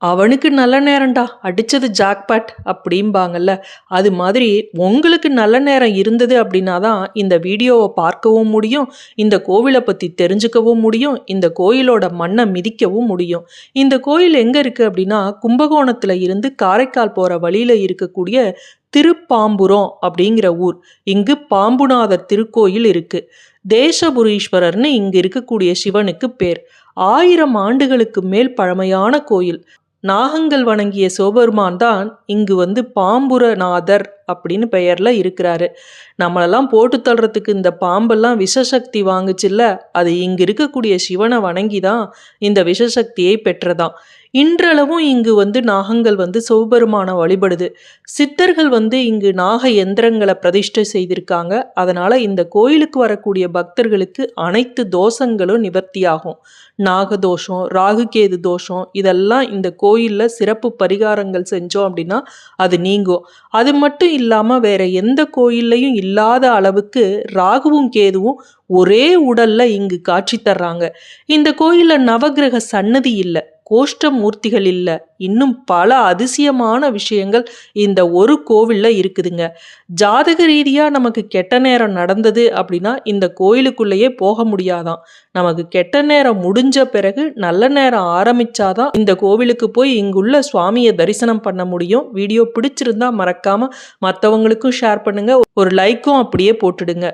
அவனுக்கு நல்ல நேரம்டா, அடிச்சது ஜாக்பாட் அப்படிம்பாங்கல்ல. அது மாதிரி உங்களுக்கு நல்ல நேரம் இருந்தது அப்படின்னா தான் இந்த வீடியோவை பார்க்கவும் முடியும், இந்த கோவிலை பற்றி தெரிஞ்சுக்கவும் முடியும், இந்த கோயிலோட மண்ணை மிதிக்கவும் முடியும். இந்த கோயில் எங்கே இருக்குது அப்படின்னா, கும்பகோணத்தில் இருந்து காரைக்கால் போகிற வழியில் இருக்கக்கூடிய திருப்பாம்புரம் அப்படிங்கிற ஊர். இங்கு பாம்புநாதர் திருக்கோயில் இருக்கு. தேசபுரீஸ்வரர்னு இங்கு இருக்கக்கூடிய சிவனுக்கு பேர். 1000 ஆண்டுகளுக்கு மேல் பழமையான கோயில். நாகங்கள் வணங்கிய சிவபெருமான் தான் இங்கு பாம்புரநாதர் அப்படின்னு பெயர்ல இருக்கிறாரு. நம்மளெல்லாம் போட்டு தள்ளுறதுக்கு இந்த பாம்பெல்லாம் விஷசக்தி வாங்குச்சுல்ல, அது இங்கு இருக்கக்கூடிய சிவனை வணங்கி தான் இந்த விஷசக்தியை பெற்றதாம். இன்றளவும் இங்கு நாகங்கள் சிவபெருமானை வழிபடுது. சித்தர்கள் இங்கு நாக யந்திரங்களை பிரதிஷ்டை செய்திருக்காங்க. அதனால இந்த கோயிலுக்கு வரக்கூடிய பக்தர்களுக்கு அனைத்து தோஷங்களும் நிவர்த்தியாகும். நாகதோஷம், ராகுகேது தோஷம், இதெல்லாம் இந்த கோயில்ல சிறப்பு பரிகாரங்கள் செஞ்சோம் அப்படின்னா அது நீங்கும். அது மட்டும் இல்லாம வேற எந்த கோயில்லையும் இல்லாத அளவுக்கு ராகுவும் கேதுவும் ஒரே உடல்ல இங்கு காட்சி தர்றாங்க. இந்த கோயில்ல நவகிரக சன்னதி இல்லை, கோஷ்ட மூர்த்திகள் இல்லை, இன்னும் பல அதிசயமான விஷயங்கள் இந்த ஒரு கோவில்ல இருக்குதுங்க. ஜாதக ரீதியா நமக்கு கெட்ட நேரம் நடந்தது அப்படின்னா இந்த கோயிலுக்குள்ளேயே போக முடியாதான். நமக்கு கெட்ட நேரம் முடிஞ்ச பிறகு நல்ல நேரம் ஆரம்பிச்சாதான் இந்த கோவிலுக்கு போய் இங்குள்ள சுவாமியை தரிசனம் பண்ண முடியும். வீடியோ பிடிச்சிருந்தா மறக்காம மற்றவங்களுக்கும் ஷேர் பண்ணுங்க, ஒரு லைக்கும் அப்படியே போட்டுடுங்க.